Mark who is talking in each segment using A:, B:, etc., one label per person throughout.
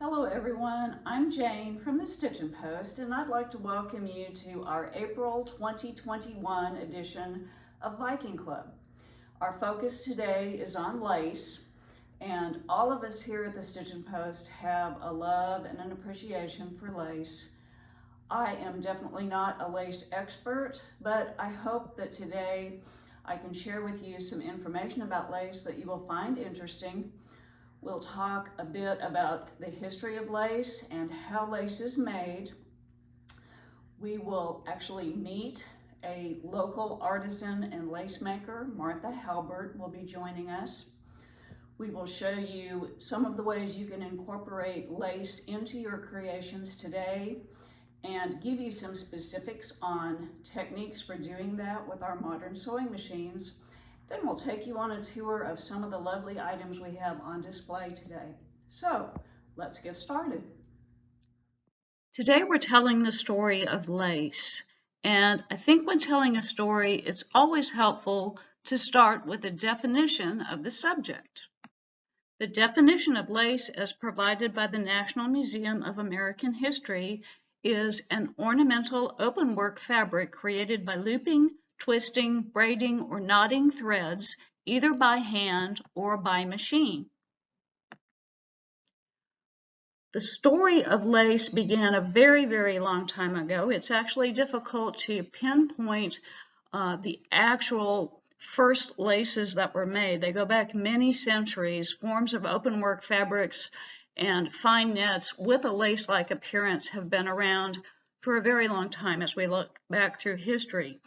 A: Hello everyone, I'm Jane from the Stitchin' Post and I'd like to welcome you to our April 2021 edition of Viking Club. Our focus today is on lace, and all of us here at the Stitchin' Post have a love and an appreciation for lace. I am definitely not a lace expert, but I hope that today I can share with you some information about lace that you will find interesting. We'll talk a bit about the history of lace and how lace is made. We will actually meet a local artisan and lace maker. Martha Halbert will be joining us. We will show you some of the ways you can incorporate lace into your creations today and give you some specifics on techniques for doing that with our modern sewing machines. Then we'll take you on a tour of some of the lovely items we have on display today. So let's get started. Today we're telling the story of lace. And I think when telling a story, it's always helpful to start with a definition of the subject. The definition of lace as provided by the National Museum of American History is an ornamental openwork fabric created by looping, twisting, braiding, or knotting threads, either by hand or by machine. The story of lace began a very, very long time ago. It's actually difficult to pinpoint the actual first laces that were made. They go back many centuries. Forms of openwork fabrics and fine nets with a lace-like appearance have been around for a very long time as we look back through history.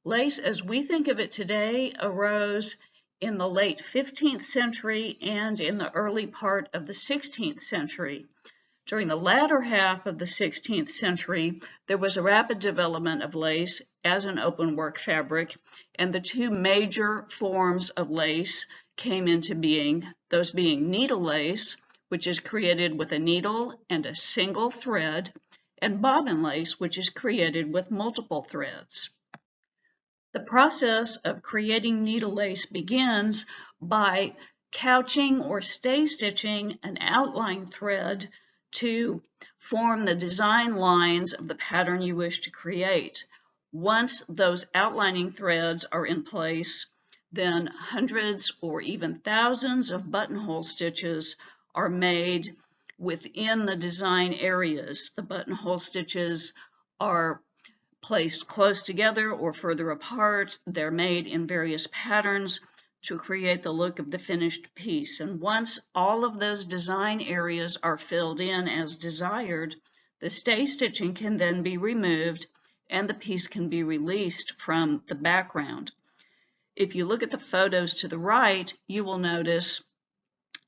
A: Lace, as we think of it today, arose in the late 15th century and in the early part of the 16th century. During the latter half of the 16th century, there was a rapid development of lace as an openwork fabric, and the two major forms of lace came into being, those being needle lace, which is created with a needle and a single thread, and bobbin lace, which is created with multiple threads. The process of creating needle lace begins by couching or stay stitching an outline thread to form the design lines of the pattern you wish to create. Once those outlining threads are in place, then hundreds or even thousands of buttonhole stitches are made within the design areas. The buttonhole stitches are placed close together or further apart. They're made in various patterns to create the look of the finished piece. And once all of those design areas are filled in as desired, the stay stitching can then be removed and the piece can be released from the background. If you look at the photos to the right, you will notice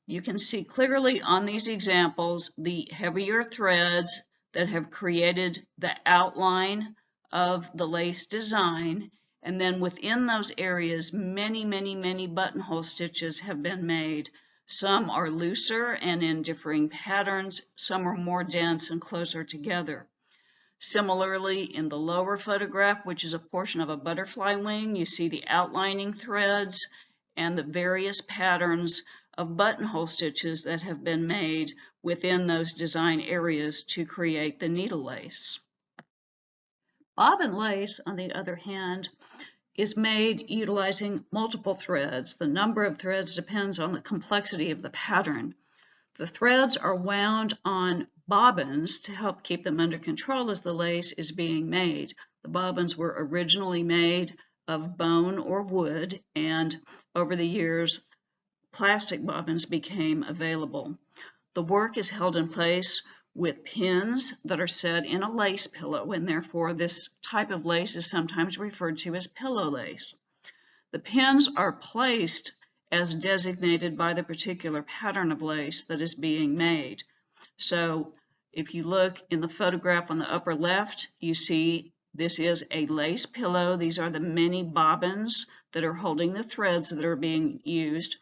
A: you can see clearly on these examples the heavier threads that have created the outline of the lace design. And then within those areas, many buttonhole stitches have been made. Some are looser and in differing patterns. Some are more dense and closer together. Similarly, in the lower photograph, which is a portion of a butterfly wing, you see the outlining threads and the various patterns of buttonhole stitches that have been made within those design areas to create the needle lace. Bobbin lace, on the other hand, is made utilizing multiple threads. The number of threads depends on the complexity of the pattern. The threads are wound on bobbins to help keep them under control as the lace is being made. The bobbins were originally made of bone or wood, and over the years, plastic bobbins became available. The work is held in place with pins that are set in a lace pillow, and therefore this type of lace is sometimes referred to as pillow lace. The pins are placed as designated by the particular pattern of lace that is being made. So if you look in the photograph on the upper left, you see this is a lace pillow. These are the many bobbins that are holding the threads that are being used.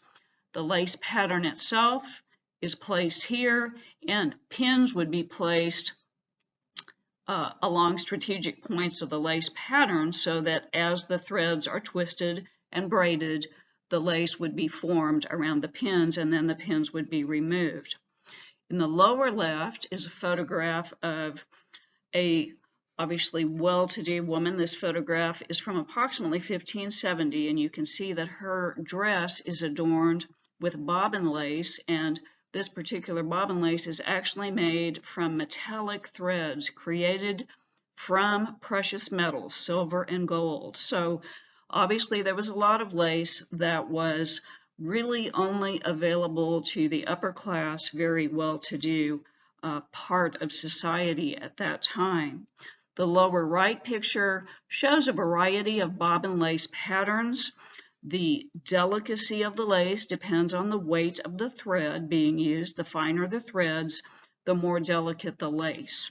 A: The lace pattern itself is placed here, and pins would be placed along strategic points of the lace pattern so that as the threads are twisted and braided, the lace would be formed around the pins and then the pins would be removed. In the lower left is a photograph of a obviously well-to-do woman. This photograph is from approximately 1570, and you can see that her dress is adorned with bobbin lace, and this particular bobbin lace is actually made from metallic threads created from precious metals, silver and gold. So obviously there was a lot of lace that was really only available to the upper class, very well-to-do part of society at that time. The lower right picture shows a variety of bobbin lace patterns. The delicacy of the lace depends on the weight of the thread being used. The finer the threads, the more delicate the lace.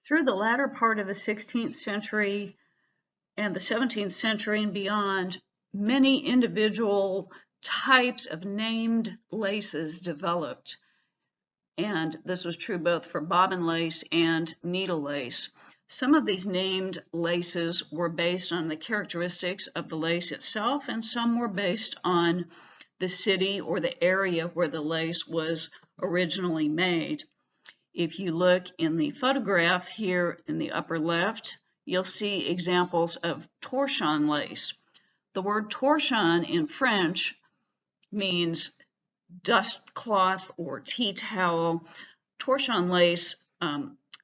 A: Through the latter part of the 16th century and the 17th century and beyond, many individual types of named laces developed. And this was true both for bobbin lace and needle lace. Some of these named laces were based on the characteristics of the lace itself, and some were based on the city or the area where the lace was originally made. If you look in the photograph here in the upper left, you'll see examples of torchon lace. The word torchon in French means dust cloth or tea towel. Torchon lace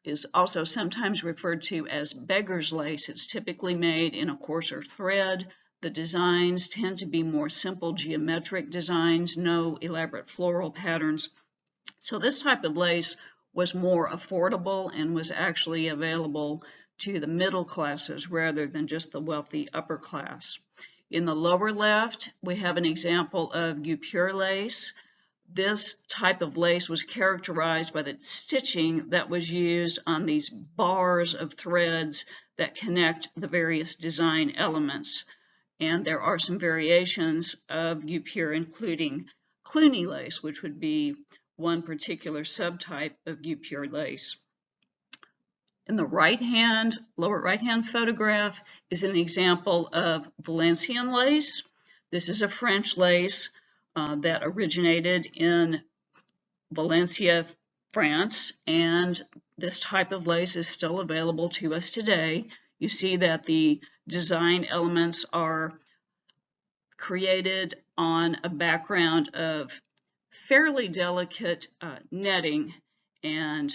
A: is also sometimes referred to as beggar's lace. It's typically made in a coarser thread. The designs tend to be more simple geometric designs, no elaborate floral patterns. So this type of lace was more affordable and was actually available to the middle classes rather than just the wealthy upper class. In the lower left, we have an example of guipure lace. This type of lace was characterized by the stitching that was used on these bars of threads that connect the various design elements. And there are some variations of guipure, including Cluny lace, which would be one particular subtype of guipure lace. In the lower right-hand photograph is an example of Valencian lace. This is a French lace that originated in Valencia, France, and this type of lace is still available to us today. You see that the design elements are created on a background of fairly delicate netting and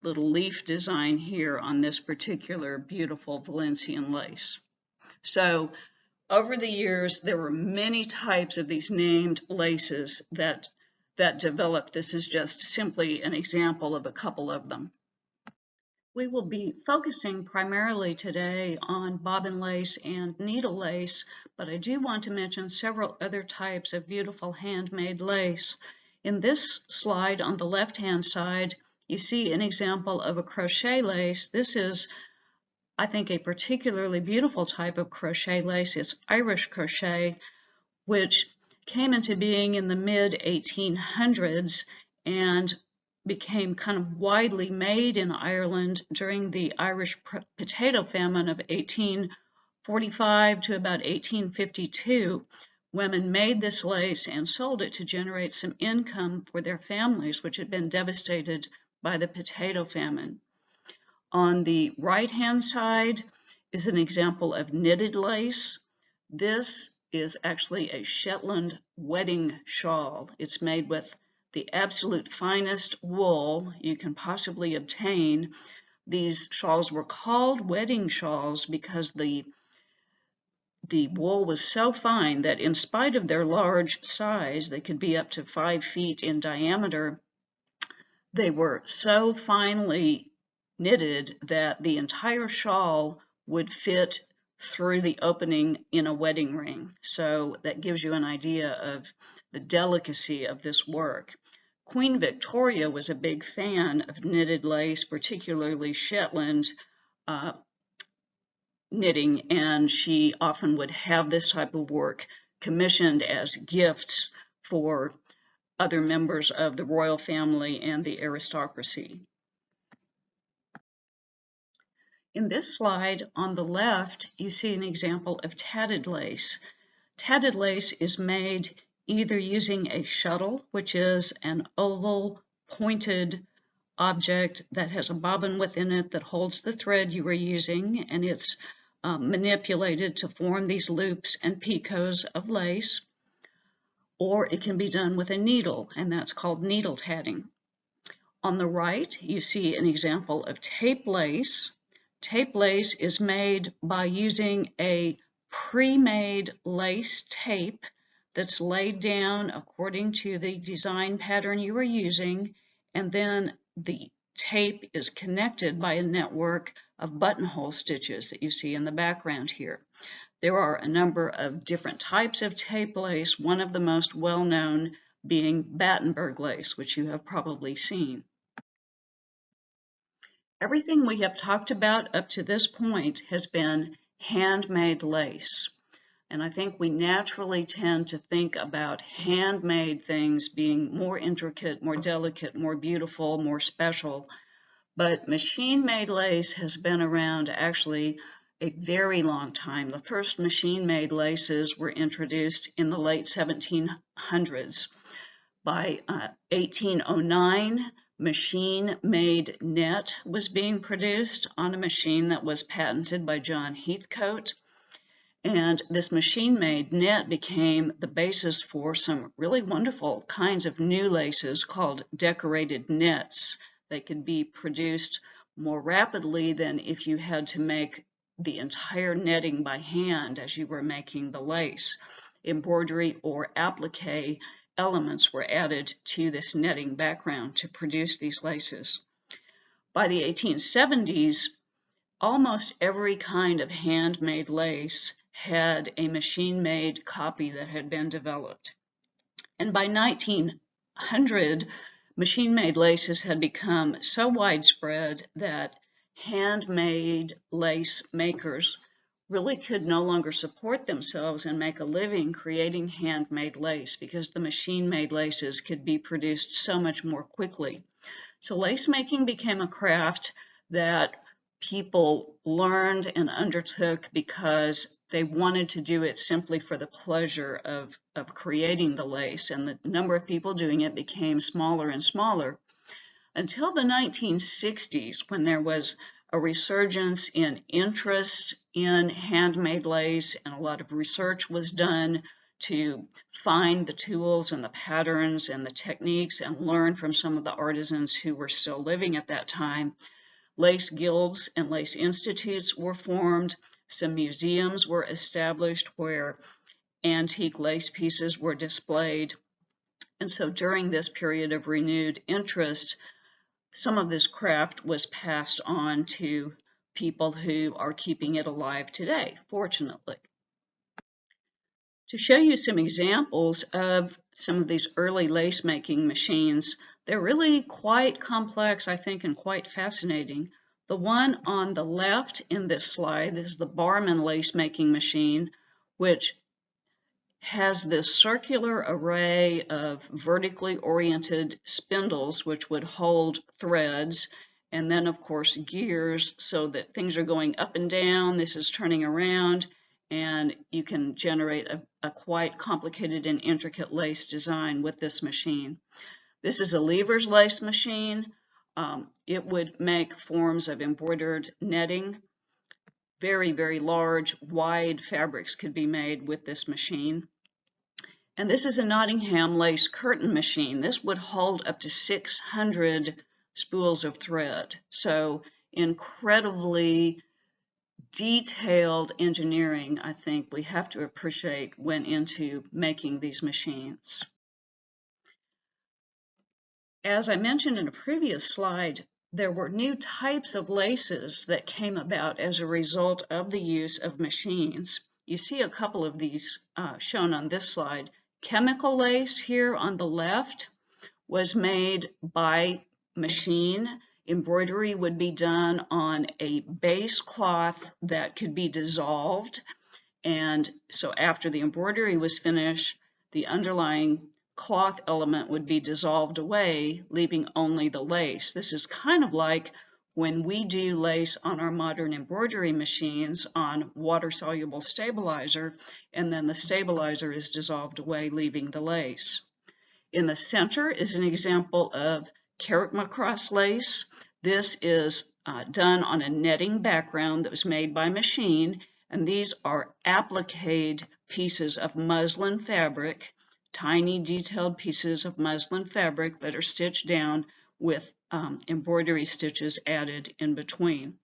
A: little leaf design here on this particular beautiful Valencian lace. So over the years, there were many types of these named laces that developed. This is just simply an example of a couple of them. We will be focusing primarily today on bobbin lace and needle lace, but I do want to mention several other types of beautiful handmade lace. In this slide on the left-hand side, you see an example of a crochet lace. This is, I think, a particularly beautiful type of crochet lace. It's Irish crochet, which came into being in the mid-1800s and became kind of widely made in Ireland during the Irish potato famine of 1845 to about 1852. Women made this lace and sold it to generate some income for their families, which had been devastated by the potato famine. On the right-hand side is an example of knitted lace. This is actually a Shetland wedding shawl. It's made with the absolute finest wool you can possibly obtain. These shawls were called wedding shawls because the wool was so fine that in spite of their large size, they could be up to 5 feet in diameter, they were so finely knitted that the entire shawl would fit through the opening in a wedding ring. So that gives you an idea of the delicacy of this work. Queen Victoria was a big fan of knitted lace, particularly Shetland knitting, and she often would have this type of work commissioned as gifts for other members of the royal family and the aristocracy. In this slide on the left, you see an example of tatted lace. Tatted lace is made either using a shuttle, which is an oval pointed object that has a bobbin within it that holds the thread you were using, and it's manipulated to form these loops and picots of lace, or it can be done with a needle, and that's called needle tatting. On the right, you see an example of tape lace. Tape lace is made by using a pre-made lace tape that's laid down according to the design pattern you are using, and then the tape is connected by a network of buttonhole stitches that you see in the background here. There are a number of different types of tape lace, one of the most well-known being Battenberg lace, which you have probably seen. Everything we have talked about up to this point has been handmade lace. And I think we naturally tend to think about handmade things being more intricate, more delicate, more beautiful, more special. But machine-made lace has been around actually a very long time. The first machine-made laces were introduced in the late 1700s. By 1809, machine-made net was being produced on a machine that was patented by John Heathcote. And this machine-made net became the basis for some really wonderful kinds of new laces called decorated nets. They could be produced more rapidly than if you had to make the entire netting by hand as you were making the lace. Embroidery or applique elements were added to this netting background to produce these laces. By the 1870s, almost every kind of handmade lace had a machine-made copy that had been developed. And by 1900, machine-made laces had become so widespread that handmade lace makers really could no longer support themselves and make a living creating handmade lace because the machine-made laces could be produced so much more quickly. So lace making became a craft that people learned and undertook because they wanted to do it simply for the pleasure of creating the lace, and the number of people doing it became smaller and smaller until the 1960s, when there was a resurgence in interest in handmade lace, and a lot of research was done to find the tools and the patterns and the techniques and learn from some of the artisans who were still living at that time. Lace guilds and lace institutes were formed. Some museums were established where antique lace pieces were displayed. And so during this period of renewed interest, some of this craft was passed on to people who are keeping it alive today, fortunately. To show you some examples of some of these early lace making machines, they're really quite complex, I think, and quite fascinating. The one on the left in this slide is the Barman lace making machine, which has this circular array of vertically oriented spindles which would hold threads, and then of course gears so that things are going up and down. This is turning around, and you can generate a quite complicated and intricate lace design with this machine. This is a Lever's lace machine. It would make forms of embroidered netting. Very, very large, wide fabrics could be made with this machine. And this is a Nottingham lace curtain machine. This would hold up to 600 spools of thread. So incredibly detailed engineering, I think we have to appreciate, went into making these machines. As I mentioned in a previous slide, there were new types of laces that came about as a result of the use of machines. You see a couple of these shown on this slide. Chemical lace here on the left was made by machine. Embroidery would be done on a base cloth that could be dissolved. And so after the embroidery was finished, the underlying cloth element would be dissolved away, leaving only the lace. This is kind of like when we do lace on our modern embroidery machines on water-soluble stabilizer, and then the stabilizer is dissolved away, leaving the lace. In the center is an example of Carrick-Macross lace. This is done on a netting background that was made by machine, and these are applique pieces of muslin fabric, tiny detailed pieces of muslin fabric that are stitched down with embroidery stitches added in between.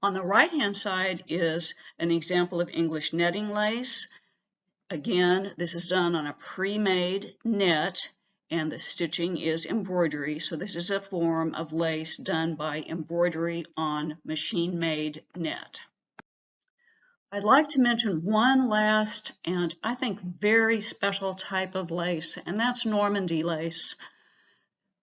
A: On the right-hand side is an example of English netting lace. Again, this is done on a pre-made net, and the stitching is embroidery. So this is a form of lace done by embroidery on machine-made net. I'd like to mention one last and I think very special type of lace, and that's Normandy lace.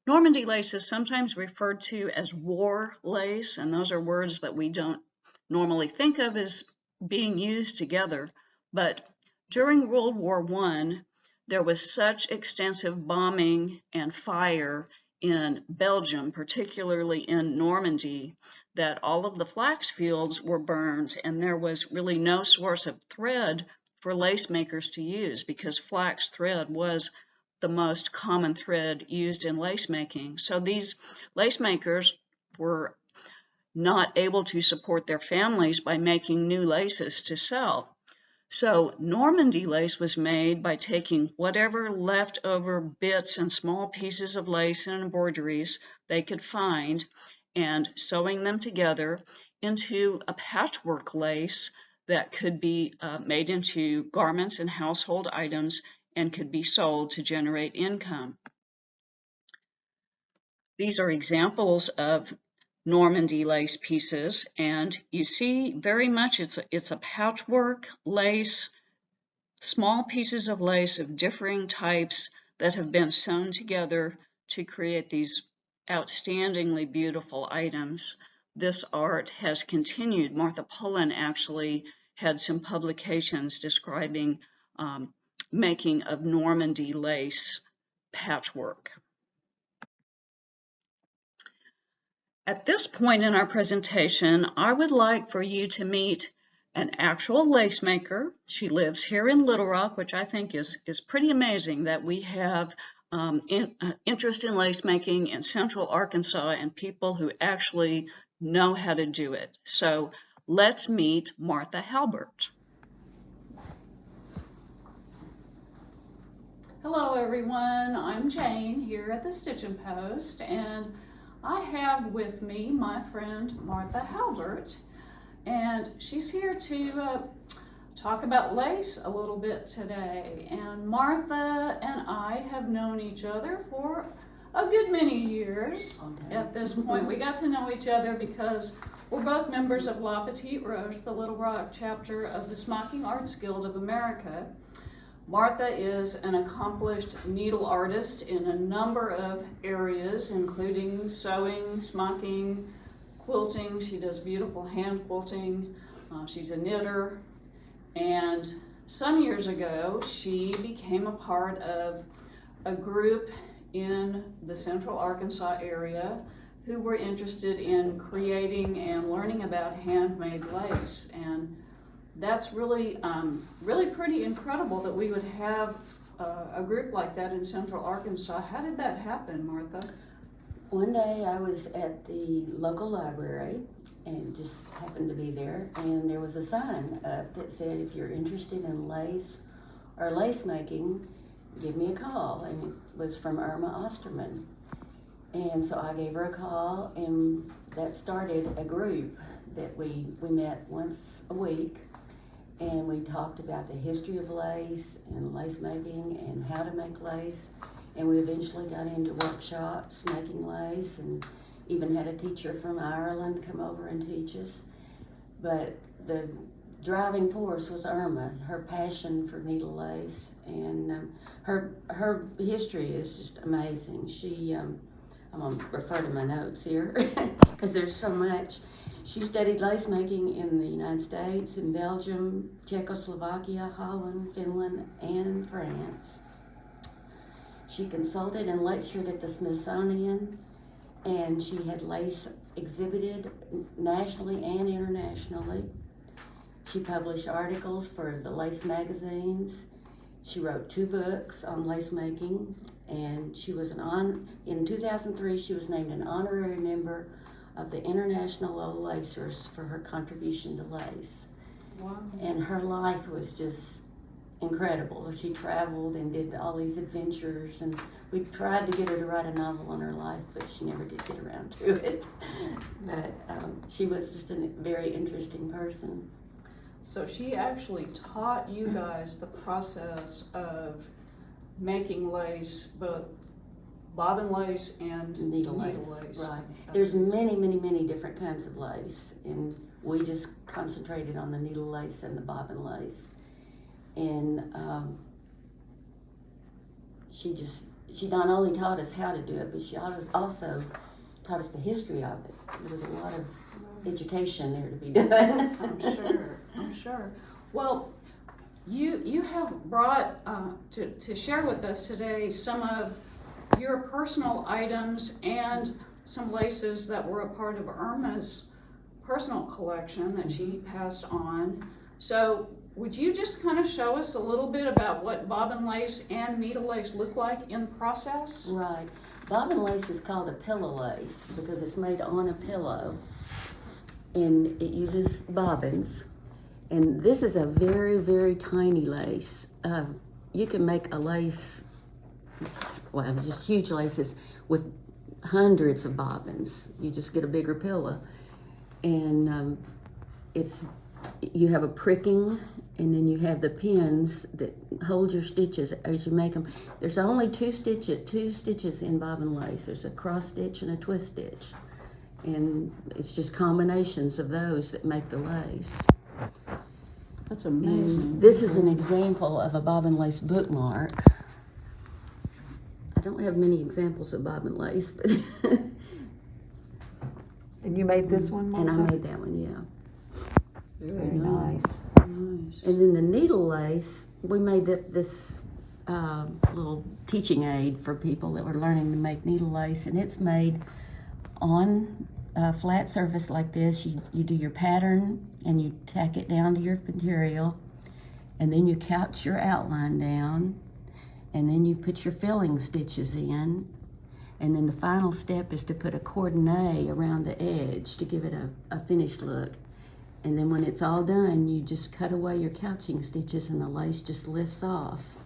A: Normandy lace is sometimes referred to as war lace, and those are words that we don't normally think of as being used together. But during World War I, there was such extensive bombing and fire in Belgium, particularly in Normandy, that all of the flax fields were burned, and there was really no source of thread for lace makers to use because flax thread was the most common thread used in lace making. So these lace makers were not able to support their families by making new laces to sell. So Normandy lace was made by taking whatever leftover bits and small pieces of lace and embroideries they could find and sewing them together into a patchwork lace that could be made into garments and household items and could be sold to generate income. These are examples of Normandy lace pieces, and you see very much it's a patchwork lace, small pieces of lace of differing types that have been sewn together to create these outstandingly beautiful items. This art has continued. Martha Pullen actually had some publications describing making of Normandy lace patchwork. At this point in our presentation, I would like for you to meet an actual lace maker. She lives here in Little Rock, which I think is pretty amazing that we have interest in lace making in Central Arkansas and people who actually know how to do it. So let's meet Martha Halbert.
B: Hello everyone, I'm Jane here at the Stitchin' Post, and I have with me my friend Martha Halbert, and she's here to talk about lace a little bit today. And Martha and I have known each other for a good many years. At this point, we got to know each other because we're both members of La Petite Roche, the Little Rock chapter of the Smocking Arts Guild of America. Martha is an accomplished needle artist in a number of areas, including sewing, smocking, quilting. She does beautiful hand quilting. She's a knitter. And some years ago, she became a part of a group in the Central Arkansas area who were interested in creating and learning about handmade lace. And that's really pretty incredible that we would have a group like that in Central Arkansas. How did that happen, Martha?
C: One day I was at the local library and just happened to be there, and there was a sign up that said, if you're interested in lace or lace making, give me a call. And it was from Irma Osterman. And so I gave her a call, and that started a group that we met once a week. And we talked about the history of lace and lace making and how to make lace. And we eventually got into workshops making lace and even had a teacher from Ireland come over and teach us. But the driving force was Irma, her passion for needle lace. And her history is just amazing. I'm going to refer to my notes here because there's so much. She studied lace making in the United States, in Belgium, Czechoslovakia, Holland, Finland, and France. She consulted and lectured at the Smithsonian, and she had lace exhibited nationally and internationally. She published articles for the lace magazines. She wrote 2 books on lace making, and she was in 2003 she was named an honorary member of the International Old Lacers for her contribution to lace.
B: Wow.
C: And her life was just incredible. She traveled and did all these adventures, and we tried to get her to write a novel on her life, but she never did get around to it. But she was just a very interesting person.
B: So she actually taught you guys the process of making lace, both bobbin lace and
C: Needle lace. Right. There's many different kinds of lace, and we just concentrated on the needle lace and the bobbin lace. And she not only taught us how to do it, but she also taught us the history of it. There was a lot of education there to be done.
B: I'm sure. Well, you have brought to share with us today some of your personal items and some laces that were a part of Irma's personal collection that she passed on. So would you just kind of show us a little bit about what bobbin lace and needle lace look like in process?
C: Right. Bobbin lace is called a pillow lace because it's made on a pillow, and it uses bobbins. And this is a very tiny lace. You can make a lace, well, just huge laces with hundreds of bobbins. You just get a bigger pillow, and you have a pricking, and then you have the pins that hold your stitches as you make them. There's only two stitches in bobbin lace. There's a cross stitch and a twist stitch, and it's just combinations of those that make the lace.
B: That's amazing.
C: And this is an example of a bobbin lace bookmark. I don't have many examples of bobbin lace, but
D: And you made this one,
C: and I
D: Martha?
C: made that one, yeah.
D: Very nice.
B: Nice.
C: And then the needle lace, we made this little teaching aid for people that were learning to make needle lace, and it's made on a flat surface like this. You do your pattern, and you tack it down to your material, and then you couch your outline down, and then you put your filling stitches in, and then the final step is to put a cordonnet around the edge to give it a finished look. And then when it's all done, you just cut away your couching stitches and the lace just lifts off.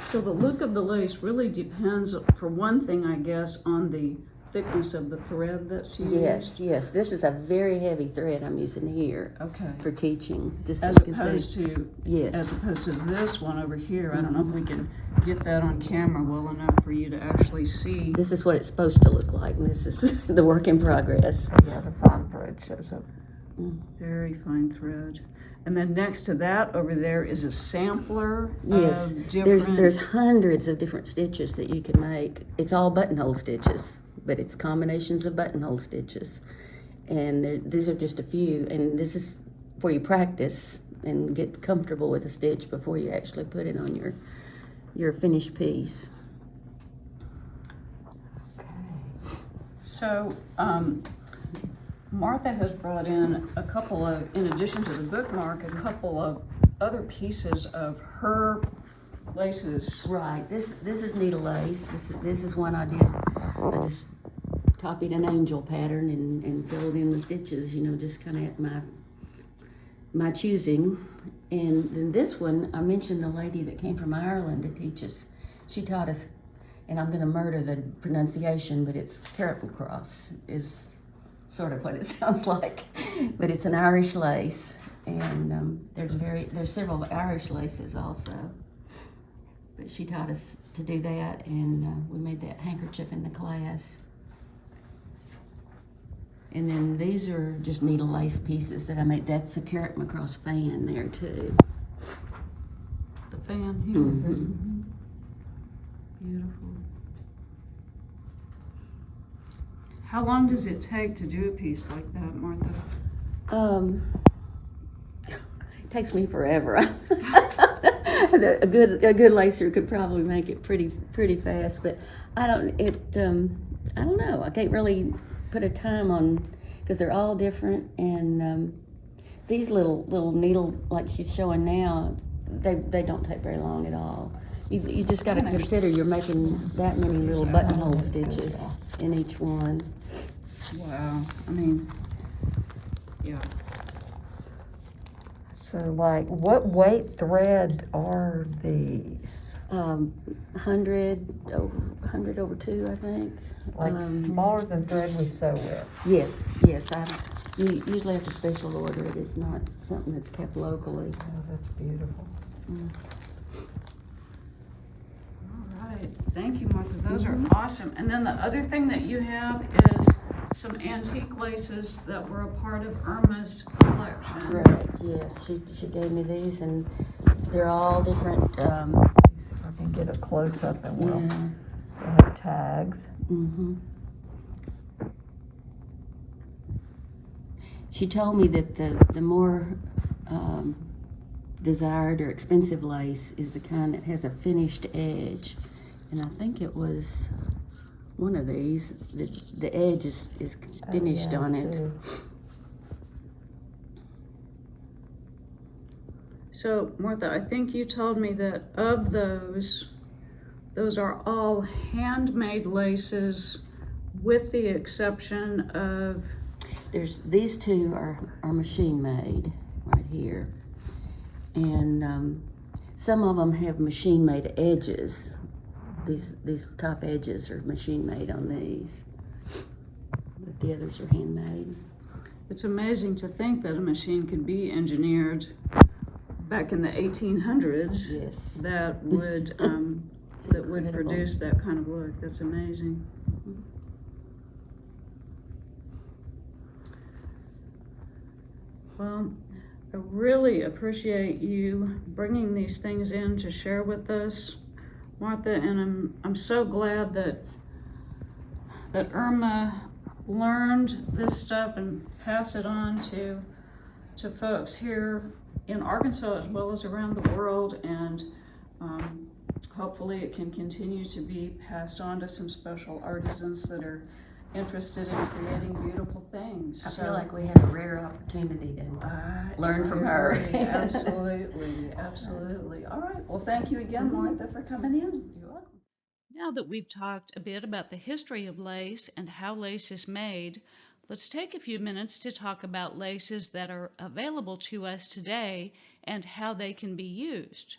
B: So the look of the lace really depends, for one thing, I guess, on the thickness of the thread that's used.
C: Yes. This is a very heavy thread I'm using here
B: Okay.
C: for teaching. Just so
B: As
C: you can
B: opposed
C: see.
B: to
C: Yes.
B: as opposed to this one over here. I don't know if we can get that on camera well enough for you to actually see.
C: This is what it's supposed to look like, and this is the work in progress.
D: Yeah, the fine thread shows up.
B: Very fine thread. And then next to that over there is a sampler
C: Yes,
B: of different...
C: there's hundreds of different stitches that you can make. It's all buttonhole stitches, but it's combinations of buttonhole stitches. And these are just a few, and this is where you practice and get comfortable with a stitch before you actually put it on your finished piece.
B: So, Martha has brought in a couple of, in addition to the bookmark, a couple of other pieces of her laces.
C: Right. This is needle lace. This is one I did. I just copied an angel pattern and filled in the stitches. Just kind of at my choosing. And then this one, I mentioned the lady that came from Ireland to teach us. She taught us, and I'm going to murder the pronunciation, but it's carrot cross is sort of what it sounds like, but it's an Irish lace, and there's several Irish laces also. But she taught us to do that, and we made that handkerchief in the class. And then these are just needle lace pieces that I made. That's a carrot macross fan there too.
B: The fan here.
C: Mm-hmm.
B: Beautiful. How long does it take to do a piece like that, Martha?
C: It takes me forever. A good lacer could probably make it pretty fast, but I don't know. I can't really put a time on, because they're all different, and these little needle like she's showing now, they don't take very long at all. You just got to consider you're making that many little buttonhole stitches in each one.
B: Wow. I mean, yeah.
D: So like, what weight thread are these?
C: 100 over 2, I think.
D: Like smaller than thread we sew with?
C: Yes. You usually have to special order it. It's not something that's kept locally.
D: Oh, that's beautiful.
B: All right. Thank you, Martha. Those are awesome. And then the other thing that you have is some antique laces that were a part of Irma's collection.
C: Correct, yes. She gave me these, and they're all different.
D: Let me see if I can get a close up and we'll have tags.
C: Mm-hmm. She told me that the more desired or expensive lace is the kind that has a finished edge, and I think it was one of these. The edge is finished on it.
B: So, Martha, I think you told me that of those are all handmade laces with the exception of...
C: These two are machine made right here, and some of them have machine made edges. These top edges are machine made on these, but the others are handmade.
B: It's amazing to think that a machine could be engineered back in the 1800s.
C: Yes.
B: That would produce that kind of look. That's amazing. Well, I really appreciate you bringing these things in to share with us, Martha, and I'm so glad that Irma learned this stuff and passed it on to folks here in Arkansas as well as around the world, and hopefully it can continue to be passed on to some special artisans that are interested in creating beautiful things.
C: I feel like we had a rare opportunity to learn from her.
B: Absolutely. All right. Well, thank you again, Martha, for coming in.
C: You're welcome.
A: Now that we've talked a bit about the history of lace and how lace is made, let's take a few minutes to talk about laces that are available to us today and how they can be used.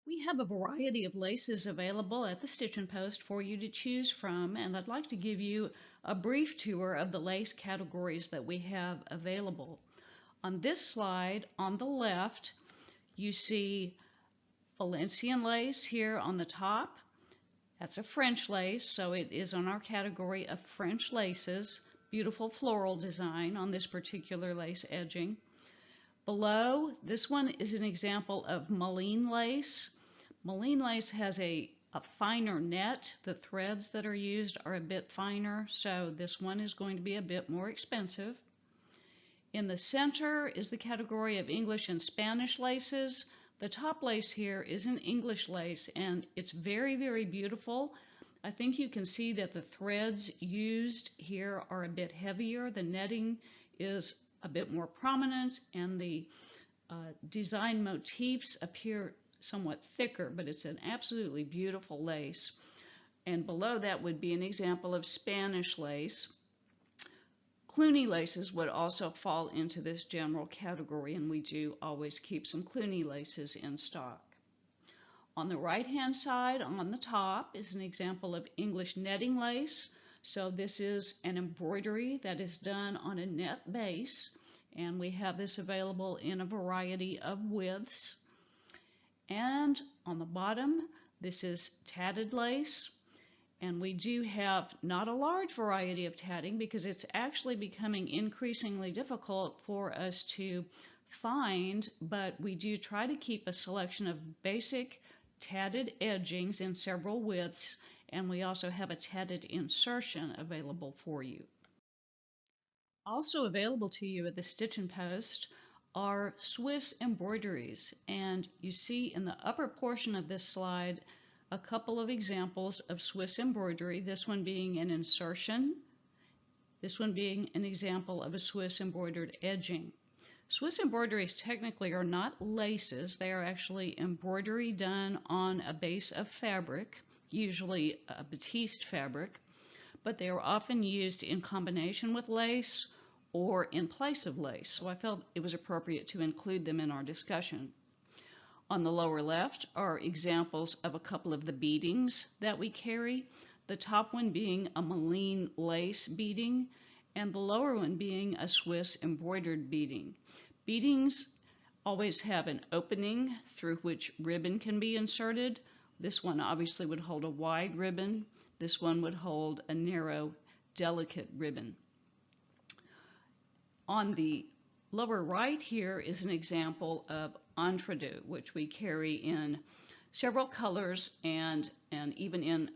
A: We have a variety of laces available at the Stitch and Post for you to choose from, and I'd like to give you a brief tour of the lace categories that we have available. On this slide, on the left, you see Valencian lace here on the top. That's a French lace, so it is on our category of French laces. Beautiful floral design on this particular lace edging. Below, this one is an example of Malines lace. Malines lace has a finer net. The threads that are used are a bit finer, so this one is going to be a bit more expensive. In the center is the category of English and Spanish laces. The top lace here is an English lace, and it's very, very beautiful. I think you can see that the threads used here are a bit heavier. The netting is a bit more prominent, and the design motifs appear somewhat thicker, but it's an absolutely beautiful lace. And below that would be an example of Spanish lace. Cluny laces would also fall into this general category, and we do always keep some Cluny laces in stock. On the right-hand side, on the top, is an example of English netting lace. So this is an embroidery that is done on a net base, and we have this available in a variety of widths. And on the bottom, this is tatted lace. And we do have not a large variety of tatting because it's actually becoming increasingly difficult for us to find, but we do try to keep a selection of basic tatted edgings in several widths, and we also have a tatted insertion available for you. Also available to you at the Stitch and Post are Swiss embroideries, and you see in the upper portion of this slide a couple of examples of Swiss embroidery, this one being an insertion This one being an example of a Swiss embroidered edging. Swiss embroideries technically are not laces. They are actually embroidery done on a base of fabric, usually a batiste fabric, but they are often used in combination with lace or in place of lace, so I felt it was appropriate to include them in our discussion. On the lower left are examples of a couple of the beadings that we carry, the top one being a Malines lace beading, and the lower one being a Swiss embroidered beading. Beadings always have an opening through which ribbon can be inserted. This one obviously would hold a wide ribbon. This one would hold a narrow, delicate ribbon. On the lower right here is an example of entredeux, which we carry in several colors and even in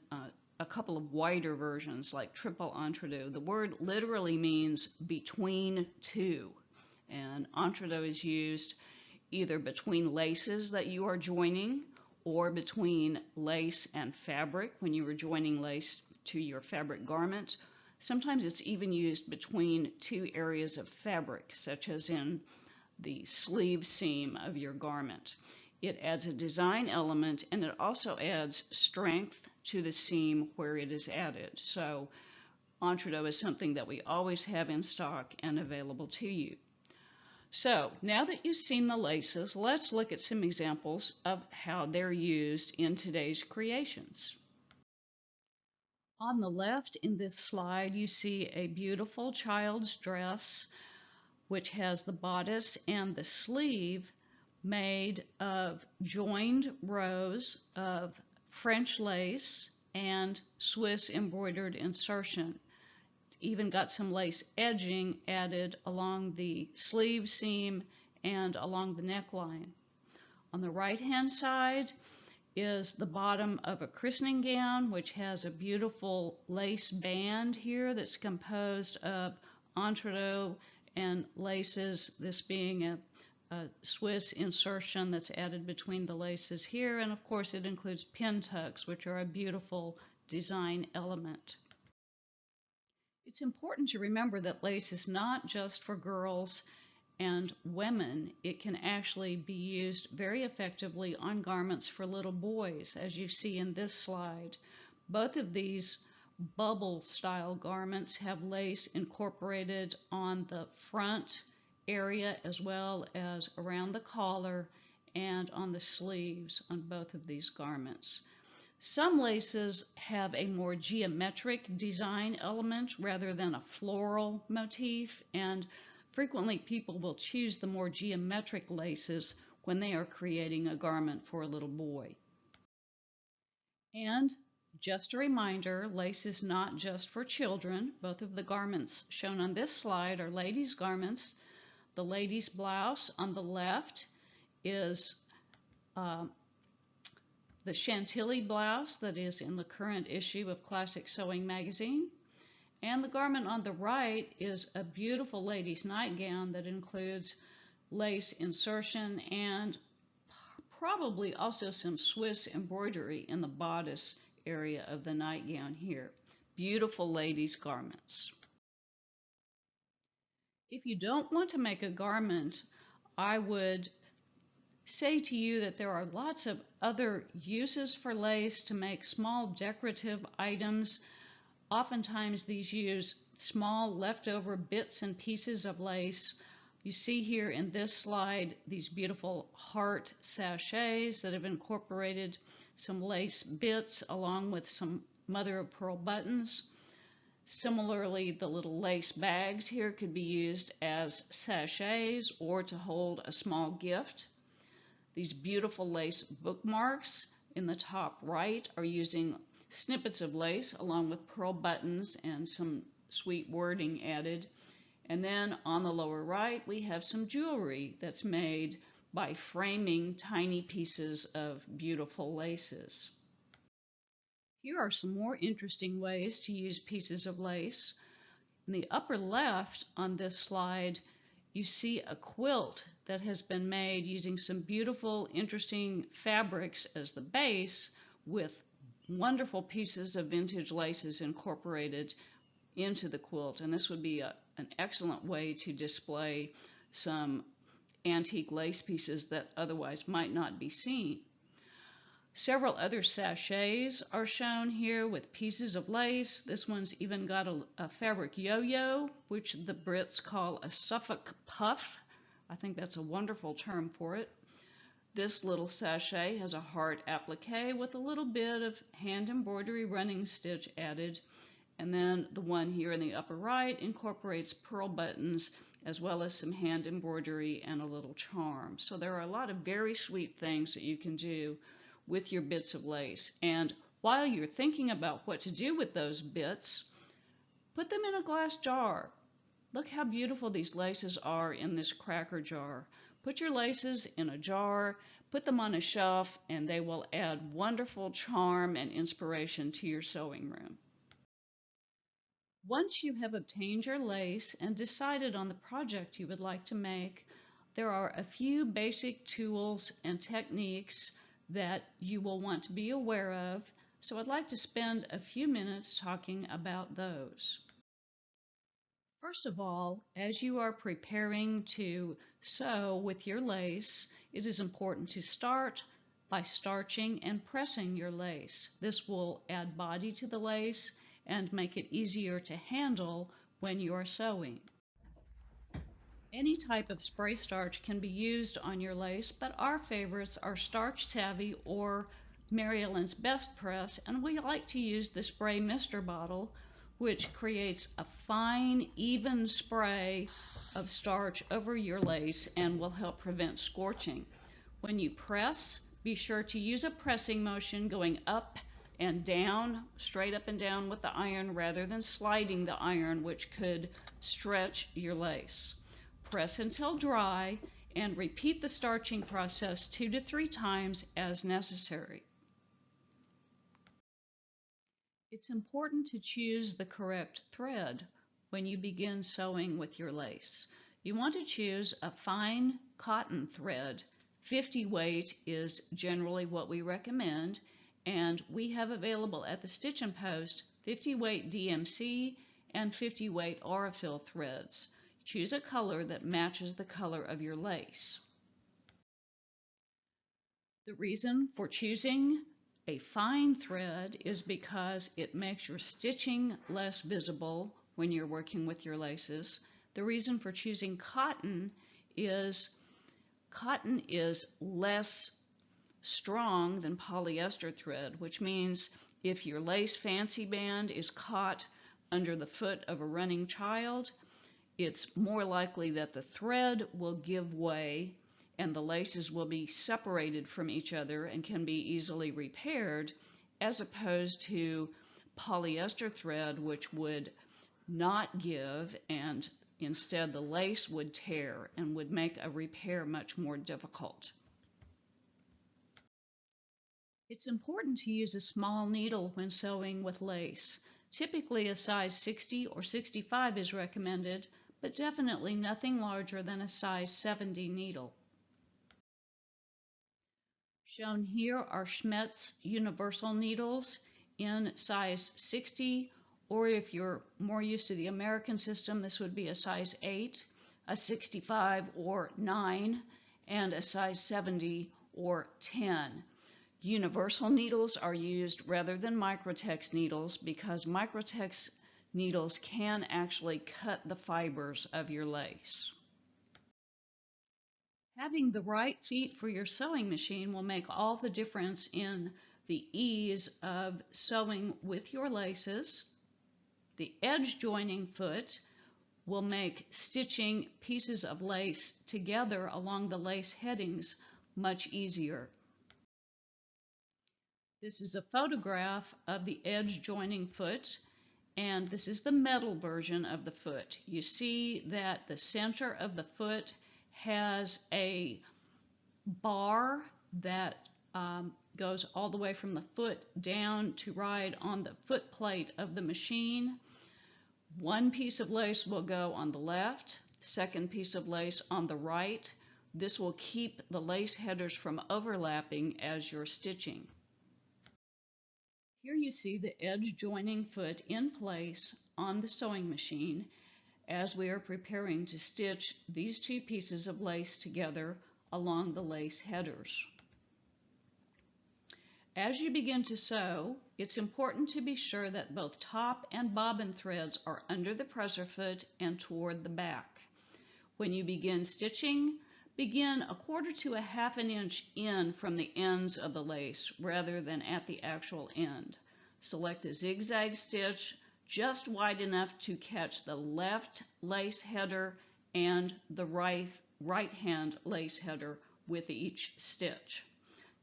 A: a couple of wider versions like triple entredeux. The word literally means between two, and entredeux is used either between laces that you are joining or between lace and fabric when you are joining lace to your fabric garment. Sometimes it's even used between two areas of fabric, such as in the sleeve seam of your garment. It adds a design element, and it also adds strength to the seam where it is added. So entredeux is something that we always have in stock and available to you. So now that you've seen the laces, let's look at some examples of how they're used in today's creations. On the left in this slide, you see a beautiful child's dress, which has the bodice and the sleeve made of joined rows of French lace and Swiss embroidered insertion. It's even got some lace edging added along the sleeve seam and along the neckline. On the right-hand side is the bottom of a christening gown, which has a beautiful lace band here that's composed of entredeux and laces, this being a Swiss insertion that's added between the laces here, and of course it includes pin tucks, which are a beautiful design element. It's important to remember that lace is not just for girls and women. It can actually be used very effectively on garments for little boys, as you see in this slide. Both of these bubble style garments have lace incorporated on the front area as well as around the collar and on the sleeves on both of these garments. Some laces have a more geometric design element rather than a floral motif, and frequently people will choose the more geometric laces when they are creating a garment for a little boy. And just a reminder, lace is not just for children. Both of the garments shown on this slide are ladies' garments. The ladies' blouse on the left is the Chantilly blouse that is in the current issue of Classic Sewing magazine. And the garment on the right is a beautiful ladies' nightgown that includes lace insertion and probably also some Swiss embroidery in the bodice area of the nightgown here. Beautiful ladies' garments. If you don't want to make a garment, I would say to you that there are lots of other uses for lace to make small decorative items. Oftentimes these use small leftover bits and pieces of lace. You see here in this slide these beautiful heart sachets that have incorporated some lace bits along with some mother of pearl buttons. Similarly, the little lace bags here could be used as sachets or to hold a small gift. These beautiful lace bookmarks in the top right are using snippets of lace along with pearl buttons and some sweet wording added. And then on the lower right, we have some jewelry that's made by framing tiny pieces of beautiful laces. Here are some more interesting ways to use pieces of lace. In the upper left on this slide, you see a quilt that has been made using some beautiful, interesting fabrics as the base with wonderful pieces of vintage laces incorporated into the quilt, and this would be an excellent way to display some antique lace pieces that otherwise might not be seen. Several other sachets are shown here with pieces of lace. This one's even got a fabric yo-yo, which the Brits call a Suffolk puff. I think that's a wonderful term for it. This little sachet has a heart applique with a little bit of hand embroidery running stitch added. And then the one here in the upper right incorporates pearl buttons as well as some hand embroidery and a little charm. So there are a lot of very sweet things that you can do with your bits of lace. And while you're thinking about what to do with those bits, put them in a glass jar. Look how beautiful these laces are in this cracker jar. Put your laces in a jar, put them on a shelf, and they will add wonderful charm and inspiration to your sewing room. Once you have obtained your lace and decided on the project you would like to make, there are a few basic tools and techniques that you will want to be aware of, so I'd like to spend a few minutes talking about those. First of all, as you are preparing to sew with your lace, it is important to start by starching and pressing your lace. This will add body to the lace and make it easier to handle when you are sewing. Any type of spray starch can be used on your lace, but our favorites are Starch Savvy or Mary Ellen's Best Press, and we like to use the spray mister bottle, which creates a fine, even spray of starch over your lace and will help prevent scorching. When you press, be sure to use a pressing motion going up and down, straight up and down with the iron rather than sliding the iron, which could stretch your lace. Press until dry and repeat the starching process 2 to 3 times as necessary. It's important to choose the correct thread when you begin sewing with your lace. You want to choose a fine cotton thread. 50 weight is generally what we recommend, and we have available at the Stitch and Post 50 weight DMC and 50 weight Aurifil threads. Choose a color that matches the color of your lace. The reason for choosing a fine thread is because it makes your stitching less visible when you're working with your laces. The reason for choosing cotton is less strong than polyester thread, which means if your lace fancy band is caught under the foot of a running child, it's more likely that the thread will give way and the laces will be separated from each other and can be easily repaired, as opposed to polyester thread, which would not give, and instead the lace would tear and would make a repair much more difficult. It's important to use a small needle when sewing with lace. Typically a size 60 or 65 is recommended, but definitely nothing larger than a size 70 needle. Shown here are Schmetz universal needles in size 60, or if you're more used to the American system, this would be a size 8, a 65 or 9, and a size 70 or 10. Universal needles are used rather than Microtex needles because Microtex needles can actually cut the fibers of your lace. Having the right feet for your sewing machine will make all the difference in the ease of sewing with your laces. The edge joining foot will make stitching pieces of lace together along the lace headings much easier. This is a photograph of the edge joining foot, and this is the metal version of the foot. You see that the center of the foot has a bar that goes all the way from the foot down to ride on the foot plate of the machine. One piece of lace will go on the left, second piece of lace on the right. This will keep the lace headers from overlapping as you're stitching. Here you see the edge joining foot in place on the sewing machine as we are preparing to stitch these two pieces of lace together along the lace headers. As you begin to sew, it's important to be sure that both top and bobbin threads are under the presser foot and toward the back. When you begin stitching, begin 1/4 to 1/2 inch in from the ends of the lace rather than at the actual end. Select a zigzag stitch just wide enough to catch the left lace header and the right hand lace header with each stitch.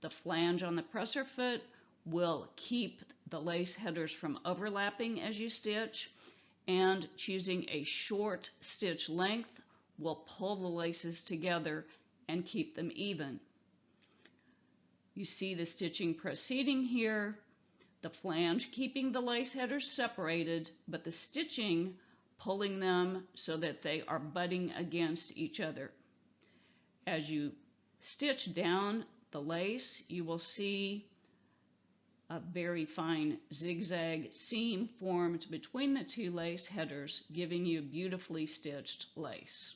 A: The flange on the presser foot will keep the lace headers from overlapping as you stitch, and choosing a short stitch length will pull the laces together and keep them even. You see the stitching proceeding here, the flange keeping the lace headers separated, but the stitching pulling them so that they are butting against each other. As you stitch down the lace, you will see a very fine zigzag seam formed between the two lace headers, giving you beautifully stitched lace.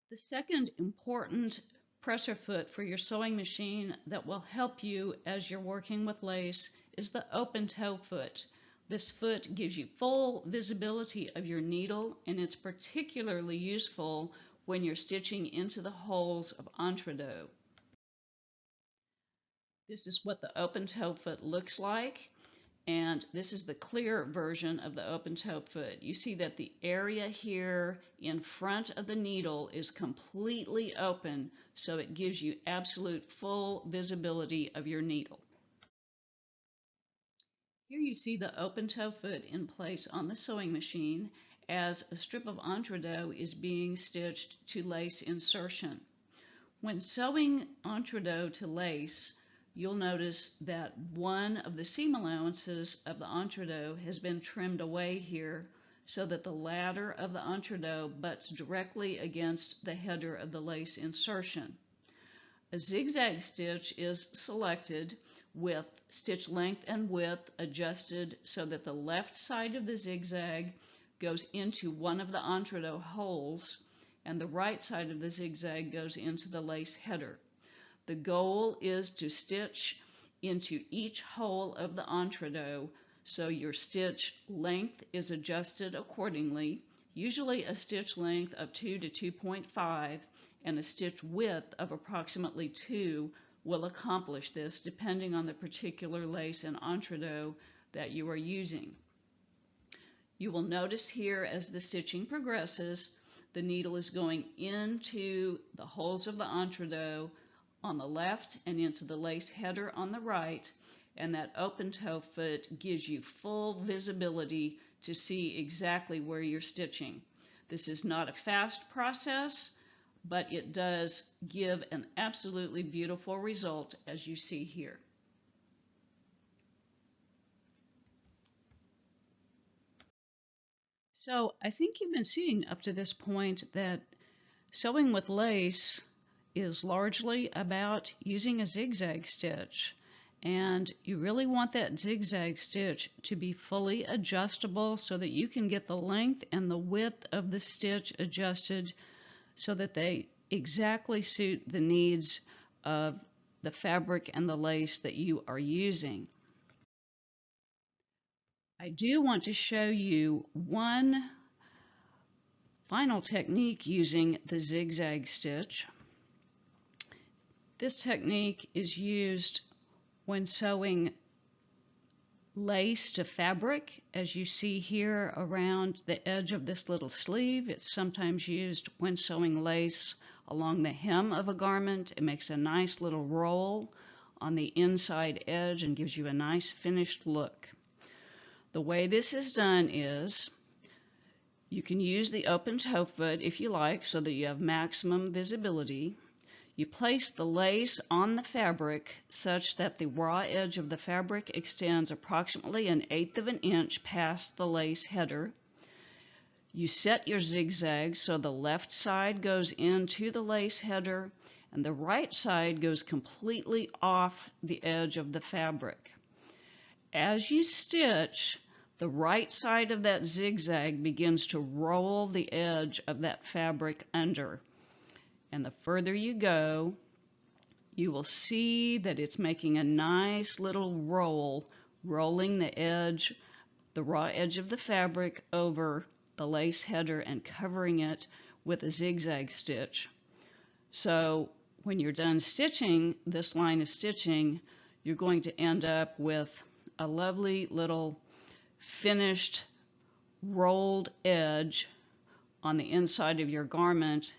A: The second important presser foot for your sewing machine that will help you as you're working with lace is the open toe foot. This foot gives you full visibility of your needle, and it's particularly useful when you're stitching into the holes of entredos. This is what the open toe foot looks like, and this is the clear version of the open toe foot. You see that the area here in front of the needle is completely open, so it gives you absolute full visibility of your needle. Here you see the open toe foot in place on the sewing machine as a strip of entredos is being stitched to lace insertion. When sewing entredos to lace, you'll notice that one of the seam allowances of the entredos has been trimmed away here so that the ladder of the entredos butts directly against the header of the lace insertion. A zigzag stitch is selected with stitch length and width adjusted so that the left side of the zigzag goes into one of the entredos holes and the right side of the zigzag goes into the lace header. The goal is to stitch into each hole of the entredos so your stitch length is adjusted accordingly, usually a stitch length of 2 to 2.5 and a stitch width of approximately 2 will accomplish this depending on the particular lace and entredos that you are using. You will notice here as the stitching progresses, the needle is going into the holes of the entredos on the left and into the lace header on the right, and that open toe foot gives you full visibility to see exactly where you're stitching. This is not a fast process, but it does give an absolutely beautiful result as you see here. So I think you've been seeing up to this point that sewing with lace is largely about using a zigzag stitch, and you really want that zigzag stitch to be fully adjustable so that you can get the length and the width of the stitch adjusted so that they exactly suit the needs of the fabric and the lace that you are using. I do want to show you one final technique using the zigzag stitch. This technique is used when sewing lace to fabric, as you see here around the edge of this little sleeve. It's sometimes used when sewing lace along the hem of a garment. It makes a nice little roll on the inside edge and gives you a nice finished look. The way this is done is you can use the open toe foot if you like so that you have maximum visibility. You place the lace on the fabric such that the raw edge of the fabric extends approximately 1/8 of an inch past the lace header. You set your zigzag so the left side goes into the lace header and the right side goes completely off the edge of the fabric. As you stitch, the right side of that zigzag begins to roll the edge of that fabric under. And the further you go, you will see that it's making a nice little roll, rolling the edge, the raw edge of the fabric over the lace header and covering it with a zigzag stitch. So when you're done stitching this line of stitching, you're going to end up with a lovely little finished rolled edge on the inside of your garment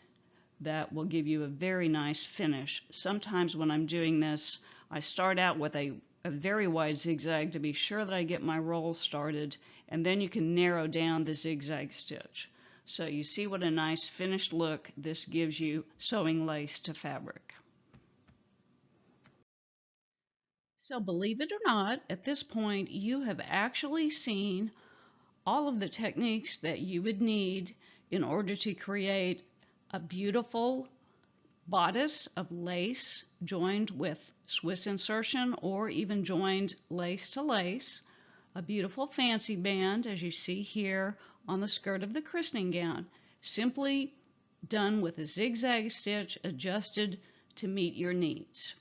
A: that will give you a very nice finish. Sometimes when I'm doing this, I start out with a very wide zigzag to be sure that I get my roll started, and then you can narrow down the zigzag stitch. So you see what a nice finished look this gives you sewing lace to fabric. So believe it or not, at this point you have actually seen all of the techniques that you would need in order to create a beautiful bodice of lace joined with Swiss insertion or even joined lace to lace, a beautiful fancy band as you see here on the skirt of the christening gown, simply done with a zigzag stitch adjusted to meet your needs.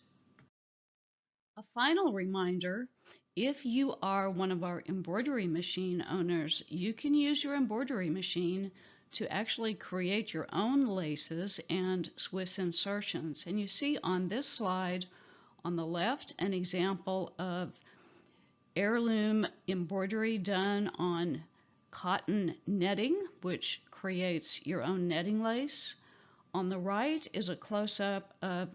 A: A final reminder, if you are one of our embroidery machine owners, you can use your embroidery machine to actually create your own laces and Swiss insertions. And you see on this slide on the left an example of heirloom embroidery done on cotton netting, which creates your own netting lace. On the right is a close-up of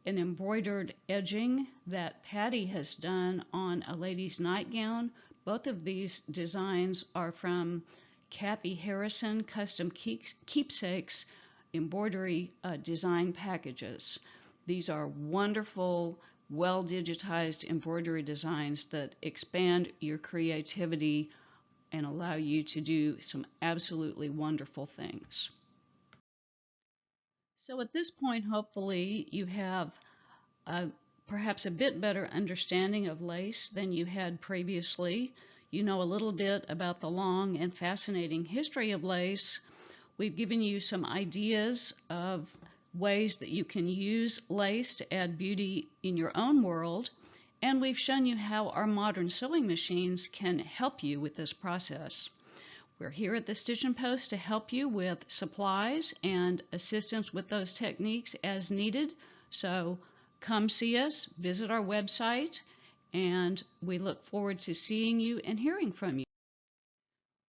A: an embroidered edging that Patty has done on a lady's nightgown. Both of these designs are from Kathy Harrison Custom Keepsakes embroidery design packages. These are wonderful, well-digitized embroidery designs that expand your creativity and allow you to do some absolutely wonderful things. So at this point, hopefully, you have perhaps a bit better understanding of lace than you had previously. You know a little bit about the long and fascinating history of lace. We've given you some ideas of ways that you can use lace to add beauty in your own world, and we've shown you how our modern sewing machines can help you with this process. We're here at the Stitch and Post to help you with supplies and assistance with those techniques as needed. So come see us, visit our website, and we look forward to seeing you and hearing from you.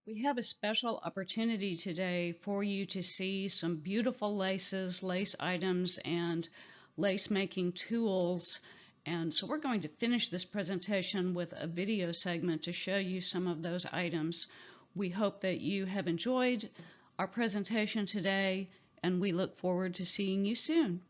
A: We have a special opportunity today for you to see some beautiful laces, lace items, and lace making tools. And so we're going to finish this presentation with a video segment to show you some of those items. We hope that you have enjoyed our presentation today, and we look forward to seeing you soon.